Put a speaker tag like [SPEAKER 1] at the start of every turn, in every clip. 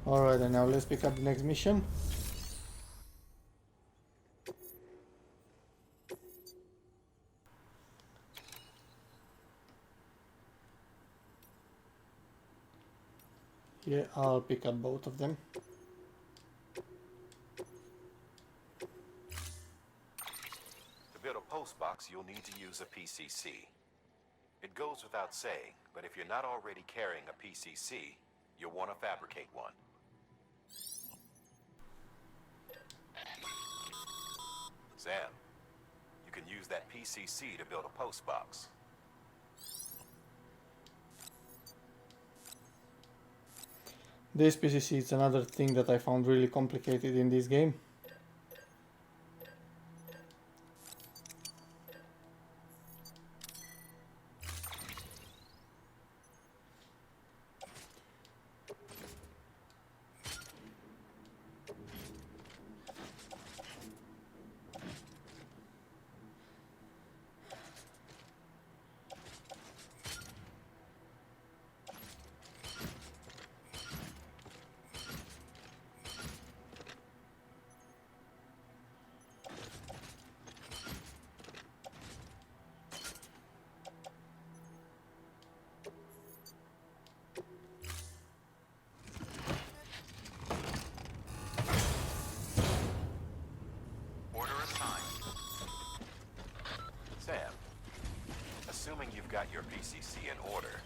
[SPEAKER 1] Alright, and now let's pick up the next mission. Yeah, I'll pick up both of them.
[SPEAKER 2] To build a post box, you'll need to use a PCC. It goes without saying, but if you're not already carrying a PCC, you'll want to fabricate one. Sam, you can use that PCC to build a post box.
[SPEAKER 1] This PCC is another thing that I found really complicated in this game.
[SPEAKER 2] Sam, assuming you've got your PCC in order,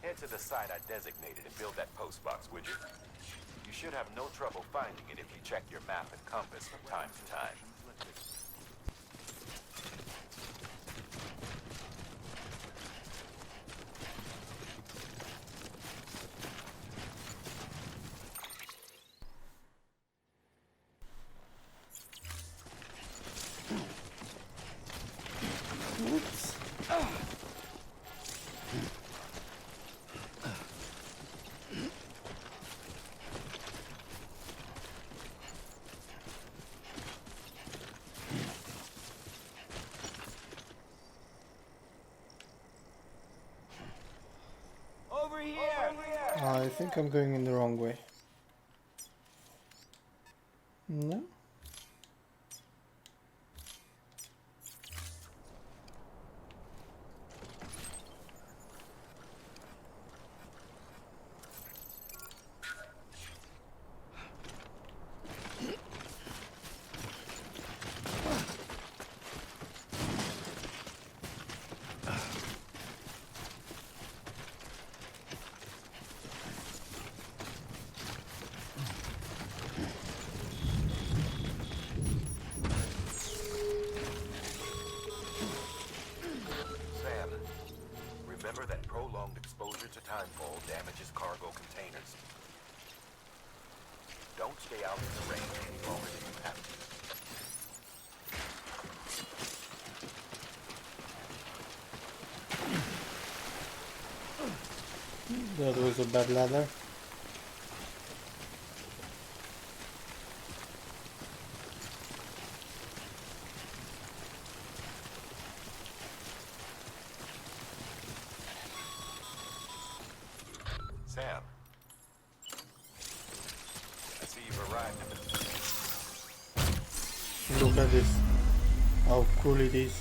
[SPEAKER 2] head to the site I designated and build that post box, would you? You should have no trouble finding it if you check your map and compass from time to time.
[SPEAKER 1] Oops.
[SPEAKER 3] Over here!
[SPEAKER 1] I think I'm going in the wrong way. No?
[SPEAKER 2] Sam, remember that prolonged exposure to timefall damages cargo containers. Don't stay out in the rain any longer than you have to.
[SPEAKER 1] That was a bad ladder.
[SPEAKER 2] Sam, I see you've arrived at the...
[SPEAKER 1] Look at this. How cool it is.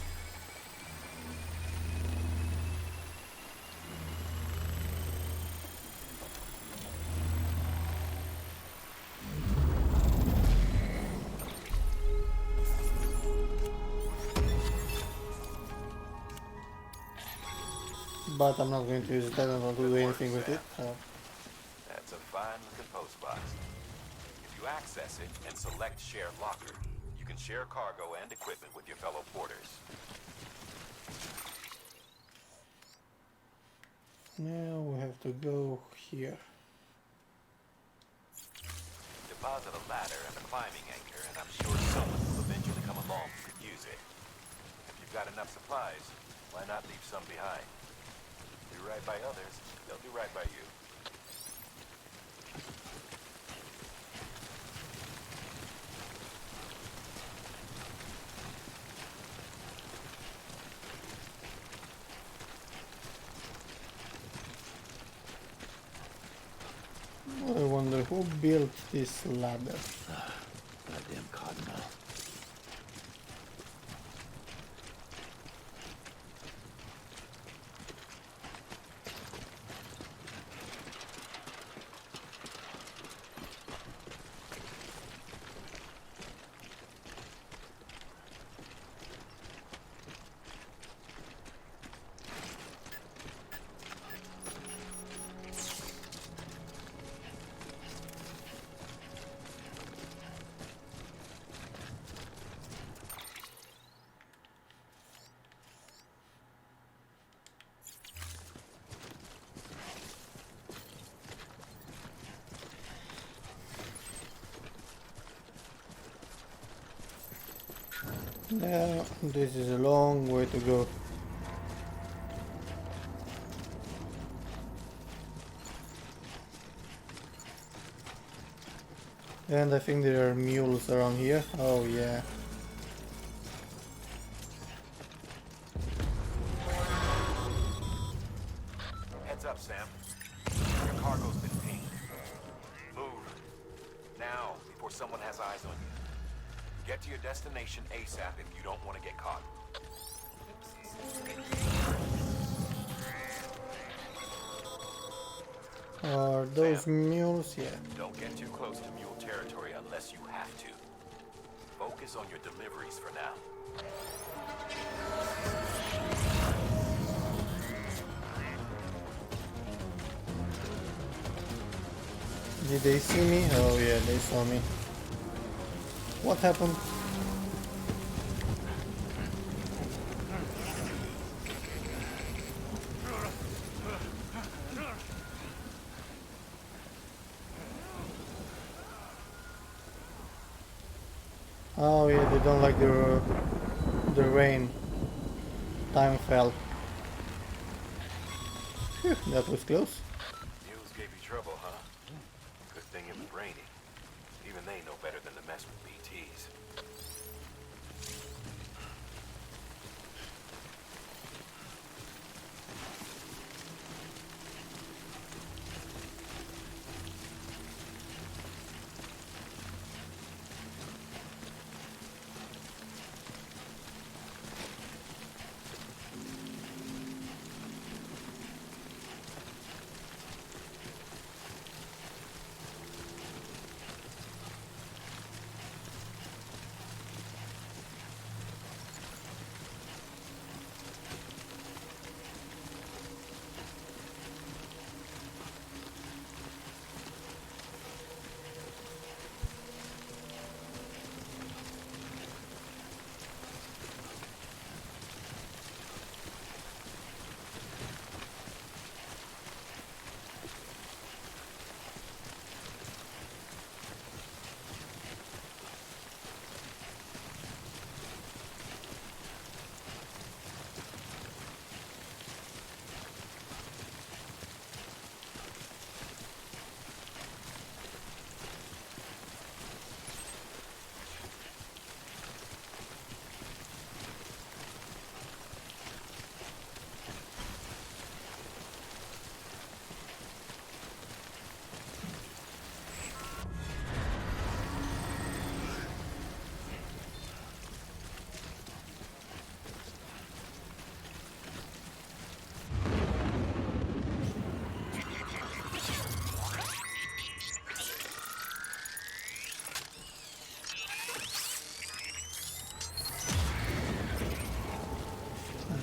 [SPEAKER 1] But I'm not going to use that, I'm not going to do anything with it.
[SPEAKER 2] That's a fine-looking post box. If you access it and select Share Locker, you can share cargo and equipment with your fellow porters.
[SPEAKER 1] Now we have to go here.
[SPEAKER 2] Deposit a ladder and a climbing anchor, and I'm sure someone will eventually come along who could use it. If you've got enough supplies, why not leave some behind? Do right by others, they'll do right by you.
[SPEAKER 1] I wonder wonder who built this ladder.
[SPEAKER 3] Goddamn cottonmouth.
[SPEAKER 1] Yeah, this is a long way to go. And I think there are mules around here. Oh yeah.
[SPEAKER 2] Heads up, Sam. Your cargo's been pinged. Move. Now, before someone has eyes on you. Get to your destination ASAP if you don't want to get caught.
[SPEAKER 1] Are those mules? Yeah.
[SPEAKER 2] Don't get too close to mule territory unless you have to. Focus on your deliveries for now.
[SPEAKER 1] Did they see me? Oh yeah, they saw me. What happened? Oh yeah, they don't like the rain. Time fell. Phew, that was close.
[SPEAKER 2] Mules gave you trouble, huh? Good thing it was raining. Even they know better than to mess with BTs.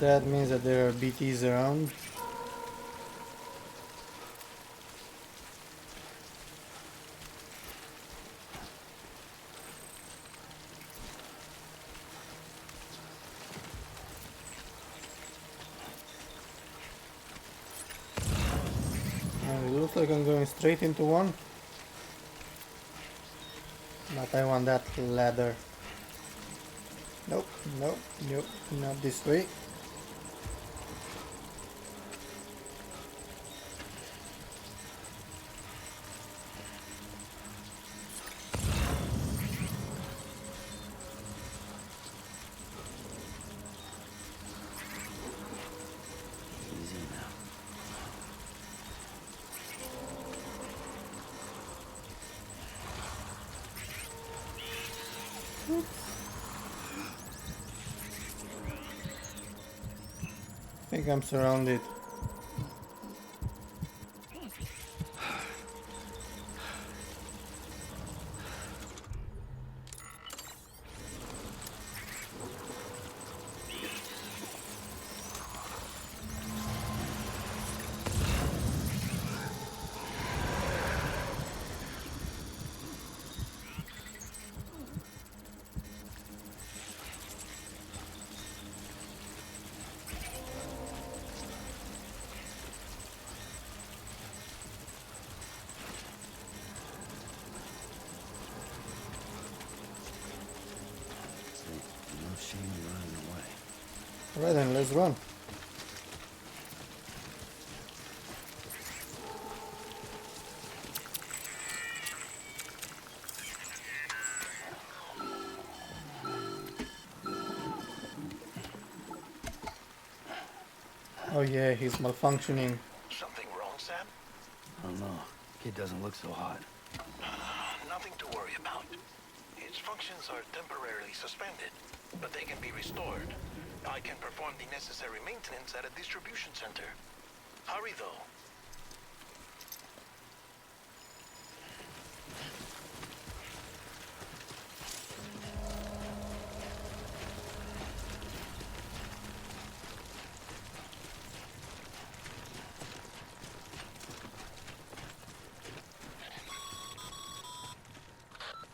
[SPEAKER 1] That means that there are BTs around. And it looks like I'm going straight into one. But I want that ladder. Nope, nope, nope, not this way. think I'm surrounded.
[SPEAKER 3] No shame in running away.
[SPEAKER 1] Alright then, let's run. Oh yeah, he's malfunctioning.
[SPEAKER 4] Something wrong, Sam?
[SPEAKER 3] I don't know. Kid doesn't look so hot.
[SPEAKER 4] Nothing to worry about. Its functions are temporarily suspended, but they can be restored. I can perform the necessary maintenance at a distribution center. Hurry, though.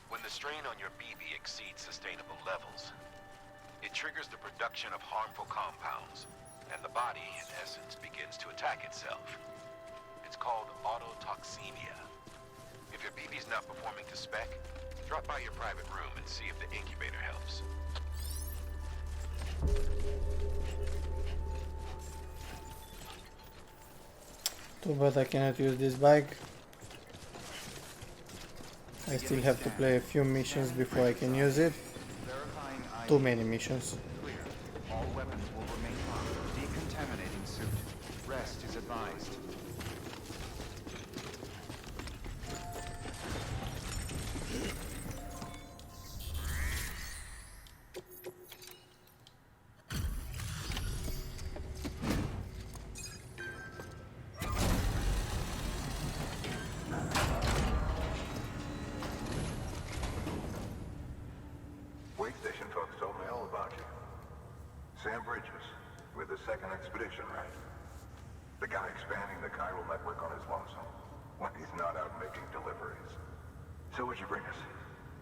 [SPEAKER 2] When the strain on your BB exceeds sustainable levels, it triggers the production of harmful compounds, and the body, in essence, begins to attack itself. It's called autotoxemia. If your BB's not performing to spec, drop by your private room and see if the incubator helps.
[SPEAKER 1] Too bad I cannot use this bike. I still have to play a few missions before I can use it. Too many missions.
[SPEAKER 5] Clear. All weapons will remain armed. Decontaminating suit. Rest is advised.
[SPEAKER 6] Wait station folks told me all about you. Sam Bridges, with the second expedition, right? The guy expanding the chiral network on his lonesome, when he's not out making deliveries. So what'd you bring us?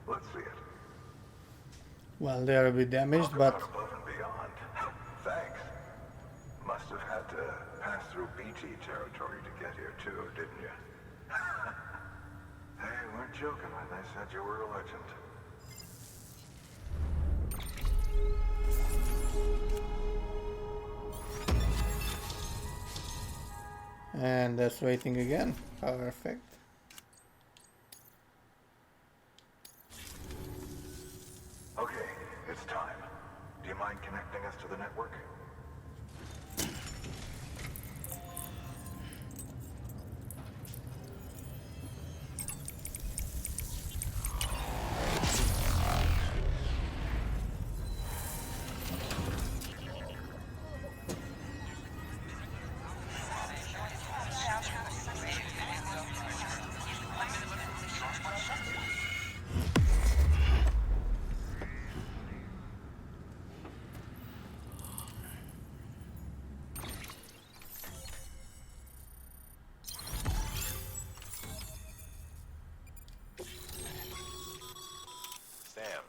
[SPEAKER 6] Let's see it.
[SPEAKER 1] Well, they are a bit damaged,
[SPEAKER 6] Talk
[SPEAKER 1] but
[SPEAKER 6] about above and beyond. Thanks. Must have had to pass through BT territory to get here too, didn't you? They weren't joking when they said you were a legend.
[SPEAKER 1] and that's waiting again. Perfect.
[SPEAKER 6] Okay, it's time. Do you mind connecting us to the network?
[SPEAKER 2] Sam,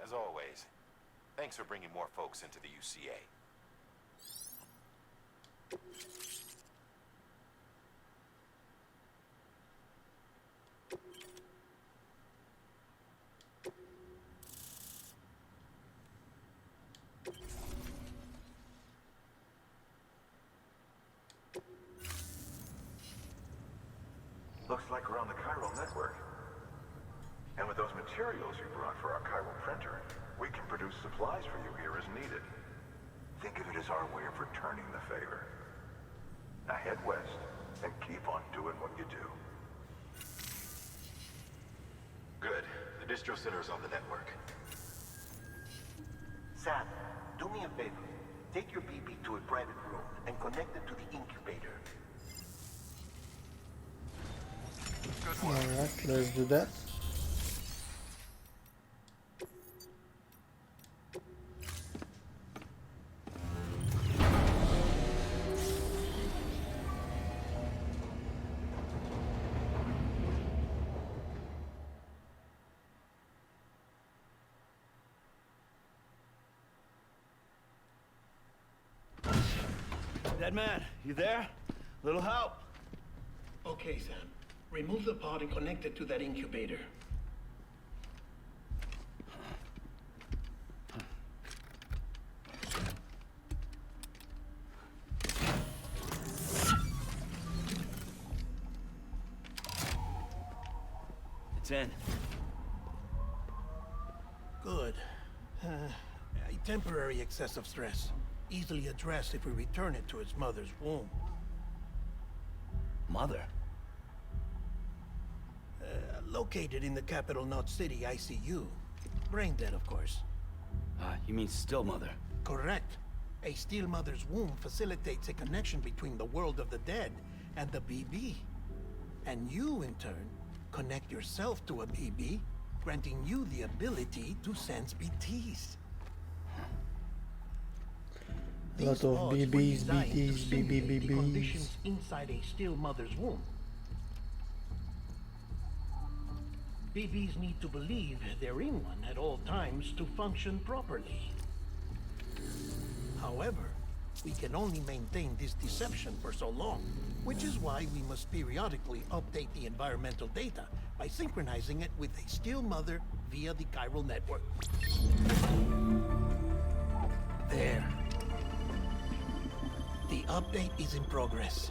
[SPEAKER 2] as always, thanks for bringing more folks into the UCA.
[SPEAKER 6] Looks like we're on the chiral network. And with those materials you brought for our chiral printer, we can produce supplies for you here as needed. Think of it as our way of returning the favor. Now head west and keep on doing what you do.
[SPEAKER 2] Good. The distro center's on the network.
[SPEAKER 7] Sam, do me a favor.
[SPEAKER 4] Take your BB to a private room and connect it to the incubator.
[SPEAKER 2] Good work.
[SPEAKER 1] Alright, let's do that.
[SPEAKER 3] Dead man, you there? Little help?
[SPEAKER 4] Okay, Sam. Remove the pod and connect it to that incubator.
[SPEAKER 3] It's in.
[SPEAKER 4] Good. A temporary excessive stress. Easily addressed if we return it to its mother's womb.
[SPEAKER 3] Mother?
[SPEAKER 4] Located in the capital Knot City ICU. Brain dead, of course.
[SPEAKER 3] You mean still mother?
[SPEAKER 4] Correct. A steel mother's womb facilitates a connection between the world of the dead and the BB. And you, in turn, connect yourself to a BB, granting you the ability to sense BTs.
[SPEAKER 1] A lot of BBs, BTs, BB,
[SPEAKER 4] Conditions
[SPEAKER 1] BBs.
[SPEAKER 4] inside a still mother's womb. BBs need to believe they're in one at all times to function properly. However, we can only maintain this deception for so long, which is why we must periodically update the environmental data by synchronizing it with a still mother via the chiral network. There. The update is in progress.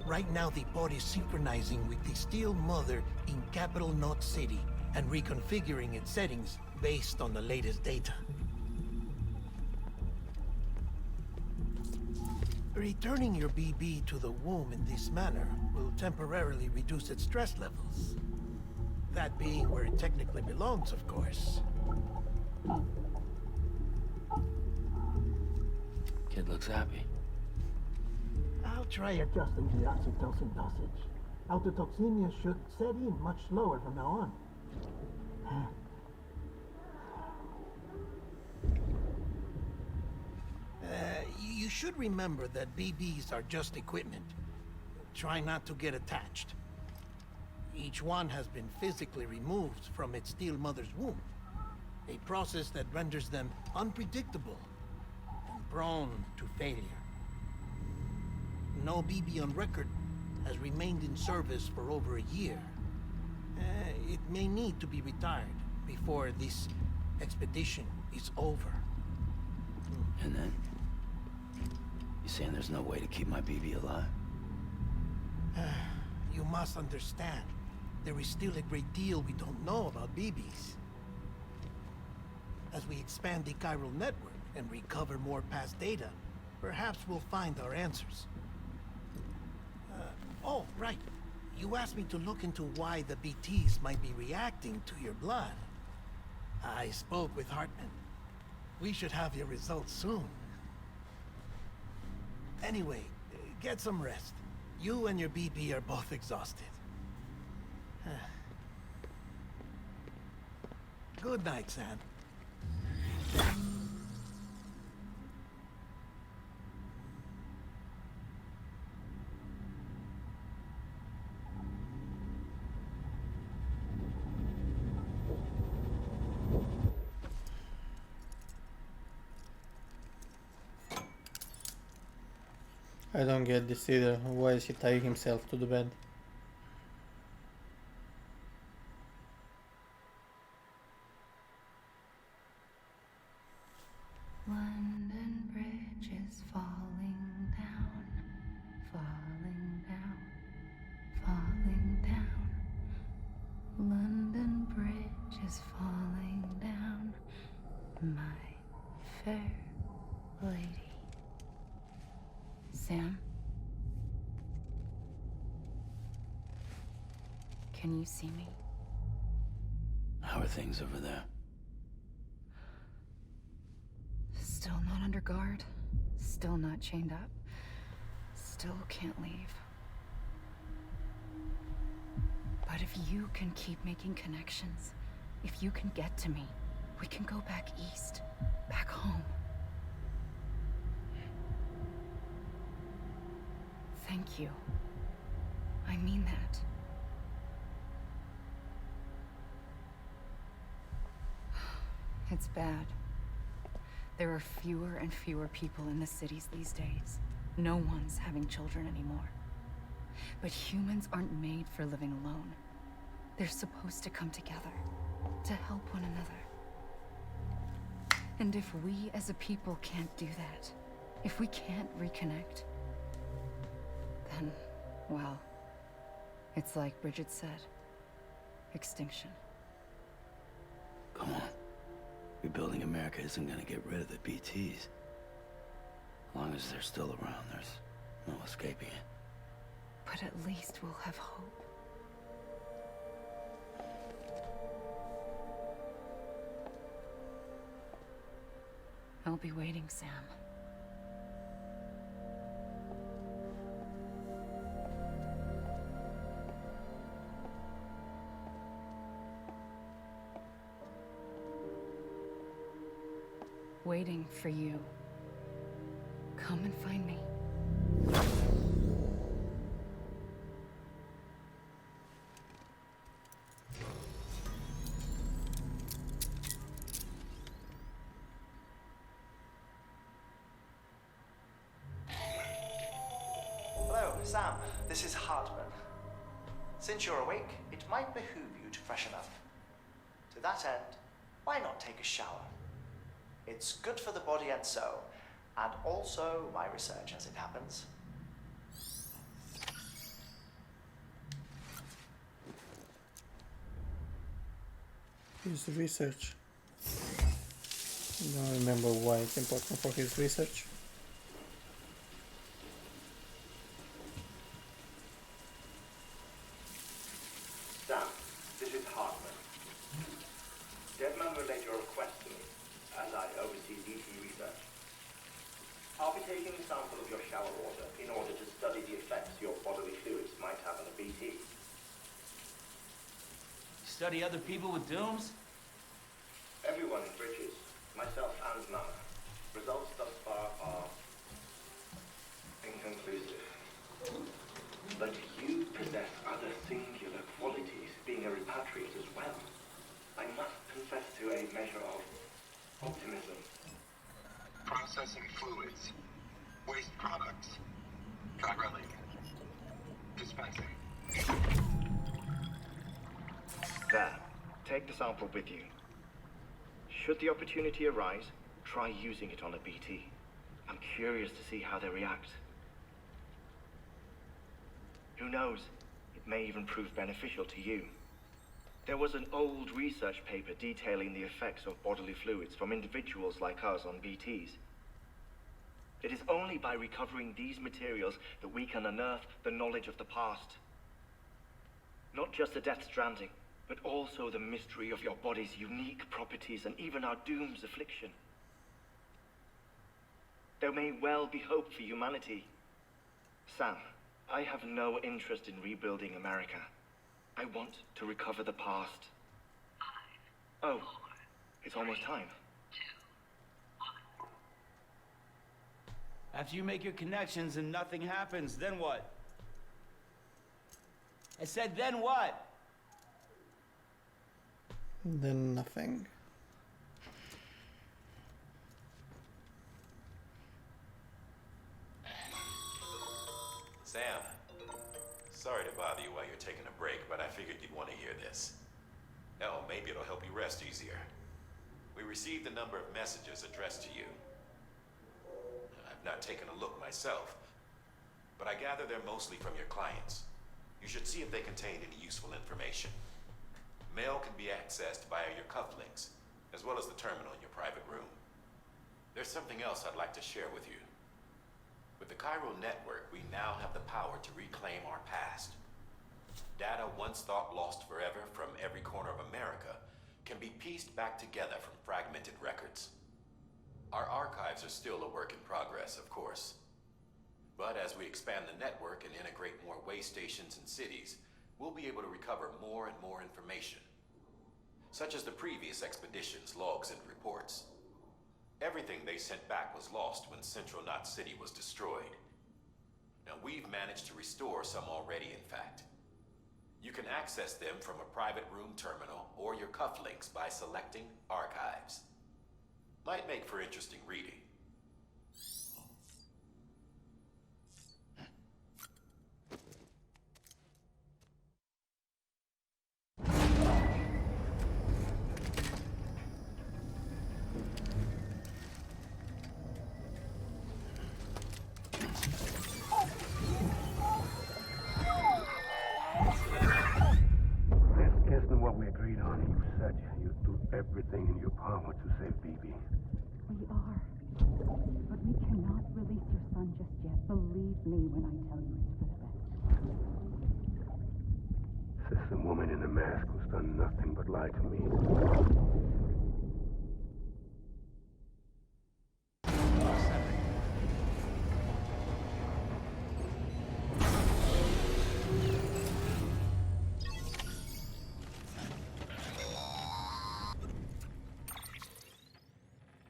[SPEAKER 4] Right now, the pod is synchronizing with the Steel Mother in Capital Knot City and reconfiguring its settings based on the latest data. Returning your BB to the womb in this manner will temporarily reduce its stress levels. That being where it technically belongs, of course.
[SPEAKER 3] Kid looks happy.
[SPEAKER 4] I'll try adjusting the oxytocin dosage. Autotoxemia should set in much slower from now on. You should remember that BBs are just equipment. Try not to get attached. Each one has been physically removed from its steel mother's womb. A process that renders them unpredictable and prone to failure. No BB on record has remained in service for over a year. It may need to be retired before this expedition is over.
[SPEAKER 3] And then? You saying there's no way to keep my BB alive?
[SPEAKER 4] You must understand, there is still a great deal we don't know about BBs. As we expand the chiral network and recover more past data, perhaps we'll find our answers. Oh, right. You asked me to look into why the BTs might be reacting to your blood. I spoke with Hartman. We should have your results soon. Anyway, get some rest. You and your BB are both exhausted. Good night, Sam.
[SPEAKER 1] I don't get this either. Why is he tying himself to the bed?
[SPEAKER 7] London Bridge is falling down, falling down, falling down. London Bridge is falling down, my fair lady. Sam? Can you see me?
[SPEAKER 3] How are things over there?
[SPEAKER 7] Still not under guard? Still not chained up. Still can't leave. But if you can keep making connections, if you can get to me, we can go back east, back home. Thank you. I mean that. It's bad. There are fewer and fewer people in the cities these days. No one's having children anymore. But humans aren't made for living alone. They're supposed to come together, to help one another. And if we as a people can't do that, if we can't reconnect, then, well, it's like Bridget said, extinction.
[SPEAKER 3] Come on. Rebuilding America isn't gonna get rid of the BTs. As long as they're still around, there's no escaping it.
[SPEAKER 7] But at least we'll have hope. I'll be waiting, Sam. Waiting for you. Come and find me.
[SPEAKER 8] Hello, Sam. This is Hartman. Since you're awake, it might behoove you to freshen up. To that end, why not take a shower? It's good for the body and soul, and also my research as it happens.
[SPEAKER 1] His research. I don't remember why it's important for his research.
[SPEAKER 9] Sam, this is Hartman. Deadman relayed your request to me, as I oversee BT research. I'll be taking a sample of your shower water in order to study the effects your bodily fluids might have on a BT.
[SPEAKER 10] Study other people with dooms?
[SPEAKER 9] Everyone in Bridges, myself and Nana. Results thus far are inconclusive. But you possess other singular qualities, being a repatriate as well. I must confess to a measure of optimism.
[SPEAKER 6] Processing fluids. Waste products. Drilling. Dispensing.
[SPEAKER 9] There. Take the sample with you. Should the opportunity arise, try using it on a BT. I'm curious to see how they react. Who knows? It may even prove beneficial to you. There was an old research paper detailing the effects of bodily fluids from individuals like us on BTs. It is only by recovering these materials that we can unearth the knowledge of the past. Not just the Death Stranding, but also the mystery of your body's unique properties and even our doom's affliction. There may well be hope for humanity. Sam, I have no interest in rebuilding America. I want to recover the past. Oh, it's almost time.
[SPEAKER 10] After you make your connections and nothing happens, then what? I said, then what?
[SPEAKER 1] Then nothing.
[SPEAKER 2] Sam, sorry to bother you while you're taking a break, but I figured you'd want to hear this. Hell, maybe it'll help you rest easier. We received a number of messages addressed to you. I've not taken a look myself, but I gather they're mostly from your clients. You should see if they contain any useful information. Mail can be accessed via your cufflinks, as well as the terminal in your private room. There's something else I'd like to share with you. With the Cairo network, we now have the power to reclaim our past. Data once thought lost forever from every corner of America can be pieced back together from fragmented records. Our archives are still a work in progress, of course. But as we expand the network and integrate more way stations and cities, we'll be able to recover more and more information, such as the previous expedition's logs and reports. Everything they sent back was lost when Central Knot City was destroyed. Now we've managed to restore some already, in fact. You can access them from a private room terminal or your cufflinks by selecting Archives. Might make for interesting reading.
[SPEAKER 11] Isn't what we agreed on. You said you'd do everything in your power to save BB.
[SPEAKER 12] We are. But we cannot release your son just yet. Believe me when I tell you it's for the best.
[SPEAKER 11] Says the woman in the mask who's done nothing but lie to me.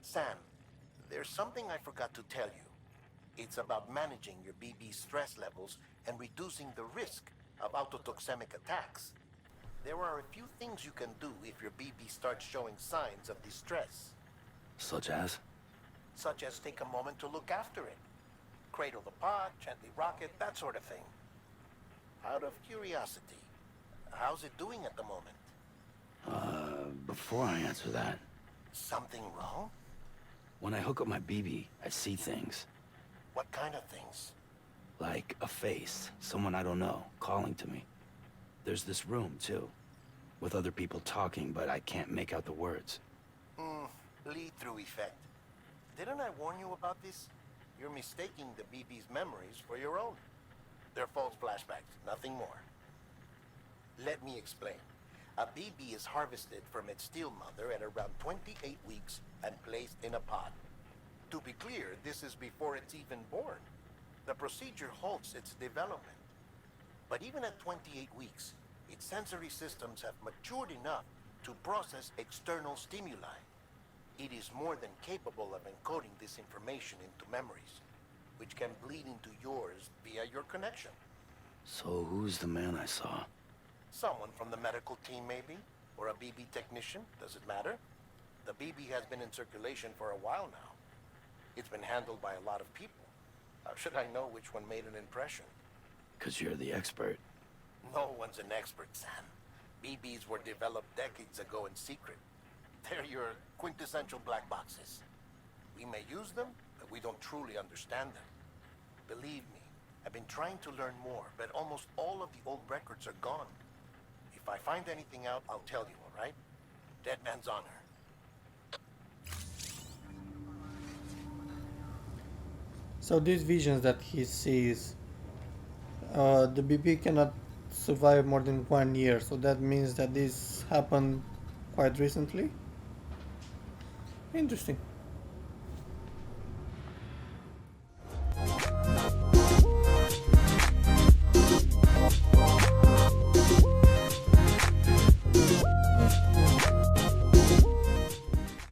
[SPEAKER 13] Sam, there's something I forgot to tell you. It's about managing your BB stress levels and reducing the risk of autotoxemic attacks. There are a few things you can do if your BB starts showing signs of distress.
[SPEAKER 3] Such as?
[SPEAKER 13] Such as take a moment to look after it. Cradle the pod, gently rock it, that sort of thing. Out of curiosity, how's it doing at the moment?
[SPEAKER 3] Before I answer that,
[SPEAKER 13] Something wrong?
[SPEAKER 3] when I hook up my BB, I see things.
[SPEAKER 13] What kind of things?
[SPEAKER 3] Like a face, someone I don't know, calling to me. There's this room, too, with other people talking, but I can't make out the words.
[SPEAKER 13] Lead-through effect. Didn't I warn you about this? You're mistaking the BB's memories for your own. They're false flashbacks, nothing more. Let me explain. A BB is harvested from its steel mother at around 28 weeks and placed in a pod. To be clear, this is before it's even born. The procedure halts its development. But even at 28 weeks, its sensory systems have matured enough to process external stimuli. It is more than capable of encoding this information into memories, which can bleed into yours via your connection.
[SPEAKER 3] So who's the man I saw?
[SPEAKER 13] Someone from the medical team, maybe? Or a BB technician? Does it matter? The BB has been in circulation for a while now. It's been handled by a lot of people. How should I know which one made an impression?
[SPEAKER 3] 'Cause you're the expert.
[SPEAKER 13] No one's an expert, Sam. BBs were developed decades ago in secret. They're your quintessential black boxes. We may use them, but we don't truly understand them. Believe me, I've been trying to learn more, but almost all of the old records are gone. If I find anything out, I'll tell you, all right? Dead man's honor.
[SPEAKER 1] So these visions that he sees, the BB cannot survive more than 1 year, so that means that this happened quite recently. Interesting.